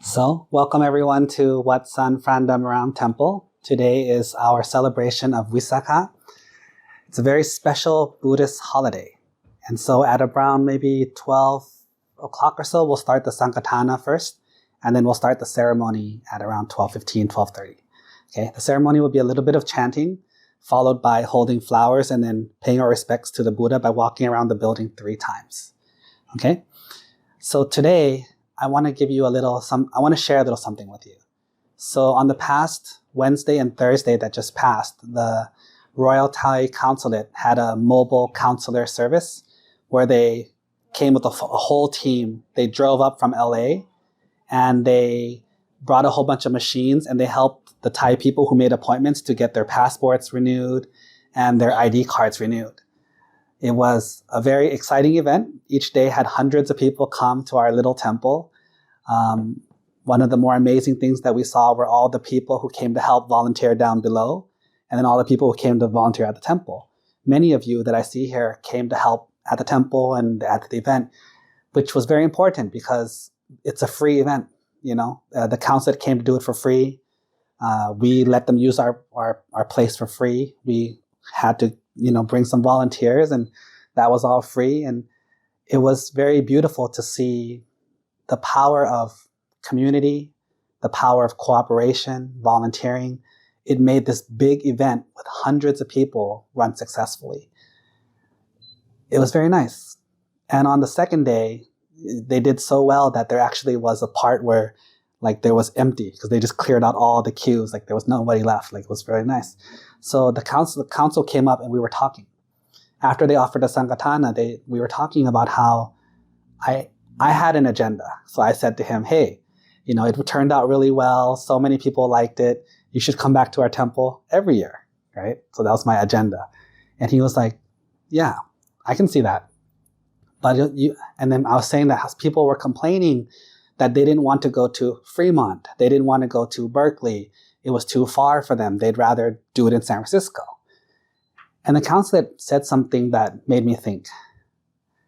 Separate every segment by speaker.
Speaker 1: So, welcome everyone to Watsanfran Dhammaram Temple. Today is our celebration of Visakha. It's a very special Buddhist holiday. And so at around maybe 12 o'clock or so, we'll start the Sankirtana first, and then we'll start the ceremony at around 12:15, 12:30. Okay, the ceremony will be a little bit of chanting, followed by holding flowers and then paying our respects to the Buddha by walking around the building 3 times. Okay, so today, I want to share a little something with you. So on the past Wednesday and Thursday that just passed, the Royal Thai Consulate had a mobile counselor service where they came with a whole team. They drove up from LA and they brought a whole bunch of machines and they helped the Thai people who made appointments to get their passports renewed and their ID cards renewed. It was a very exciting event. Each day had hundreds of people come to our little temple. One of the more amazing things that we saw were all the people who came to help volunteer down below, and then all the people who came to volunteer at the temple. Many of you that I see here came to help at the temple and at the event, which was very important because it's a free event. The council came to do it for free. We let them use our place for free. We had to bring some volunteers, and that was all free. And it was very beautiful to see the power of community, the power of cooperation, volunteering. It made this big event with hundreds of people run successfully. It was very nice. And on the second day, they did so well that there actually was a part where there was empty because they just cleared out all the queues. There was nobody left. It was very nice. So the council came up and we were talking. After they offered the Sankirtana, we were talking about how I had an agenda. So I said to him, hey, it turned out really well. So many people liked it. You should come back to our temple every year, right? So that was my agenda. And he was like, yeah, I can see that. But and then I was saying that people were complaining that they didn't want to go to Fremont. They didn't want to go to Berkeley. It was too far for them. They'd rather do it in San Francisco. And the counselor said something that made me think.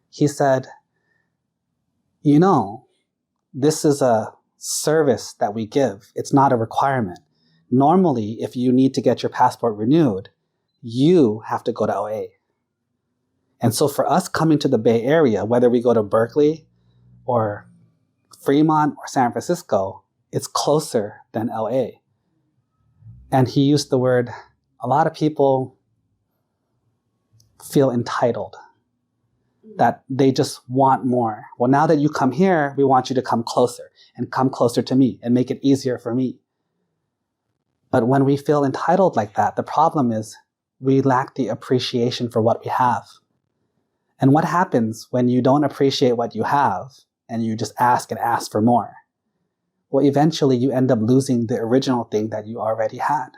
Speaker 1: He said, this is a service that we give. It's not a requirement. Normally, if you need to get your passport renewed, you have to go to LA. And so for us coming to the Bay Area, whether we go to Berkeley or Fremont or San Francisco, it's closer than LA. And he used the word, a lot of people feel entitled, that they just want more. Well, now that you come here, we want you to come closer and come closer to me and make it easier for me. But when we feel entitled like that, the problem is we lack the appreciation for what we have. And what happens when you don't appreciate what you have and you just ask and ask for more? Well, eventually you end up losing the original thing that you already had.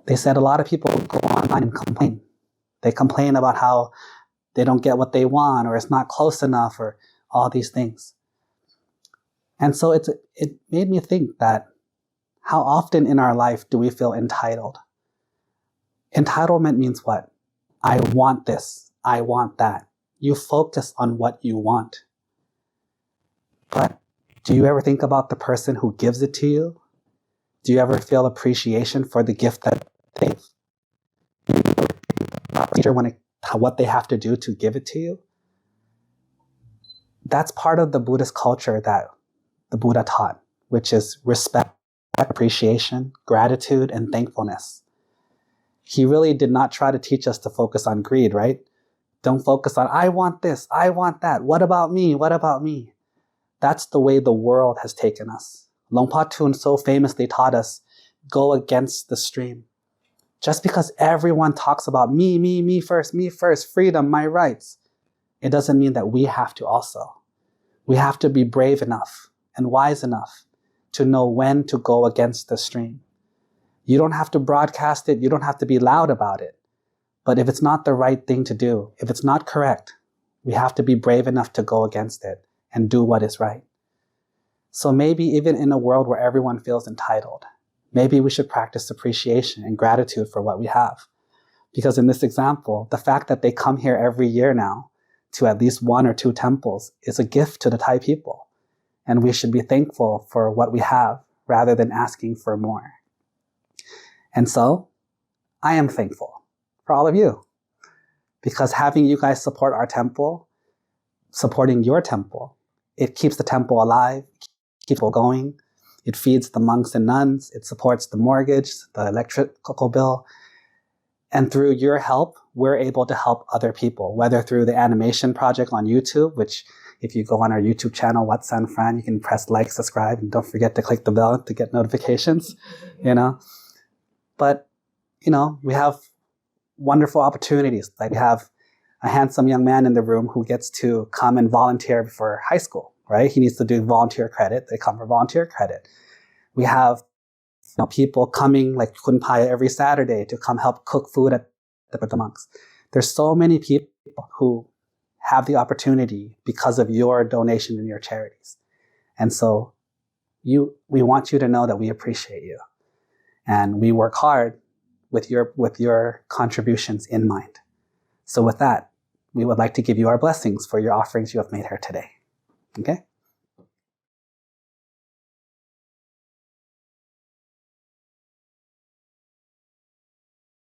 Speaker 1: They said a lot of people go online and complain. They complain about how they don't get what they want, or it's not close enough, or all these things. And so it made me think that how often in our life do we feel entitled? Entitlement means what? I want this. I want that. You focus on what you want. But do you ever think about the person who gives it to you? Do you ever feel appreciation for the gift that they what they have to do to give it to you? That's part of the Buddhist culture that the Buddha taught, which is respect, appreciation, gratitude, and thankfulness. He really did not try to teach us to focus on greed, right? Don't focus on, I want this, I want that. What about me? What about me? That's the way the world has taken us. Luang Por Thoon so famously taught us, go against the stream. Just because everyone talks about me first, freedom, my rights, it doesn't mean that we have to also. We have to be brave enough and wise enough to know when to go against the stream. You don't have to broadcast it. You don't have to be loud about it. But if it's not the right thing to do, if it's not correct, we have to be brave enough to go against it and do what is right. So maybe even in a world where everyone feels entitled, maybe we should practice appreciation and gratitude for what we have. Because in this example, the fact that they come here every year now to at least 1 or 2 temples is a gift to the Thai people. And we should be thankful for what we have rather than asking for more. And so I am thankful for all of you, because having you guys support our temple, supporting your temple, it keeps the temple alive, keeps people going. It feeds the monks and nuns. It supports the mortgage, the electrical bill. And through your help, we're able to help other people, whether through the animation project on YouTube, which if you go on our YouTube channel, Watsanfran, you can press like, subscribe, and don't forget to click the bell to get notifications, But, we have wonderful opportunities. Like we have a handsome young man in the room who gets to come and volunteer for high school, right? He needs to do volunteer credit. They come for volunteer credit. We have people coming like Kunpaya every Saturday to come help cook food at the monks. There's so many people who have the opportunity because of your donation and your charities. And so we want you to know that we appreciate you. And we work hard with your contributions in mind. So with that, we would like to give you our blessings for your offerings you have made here today. Okay?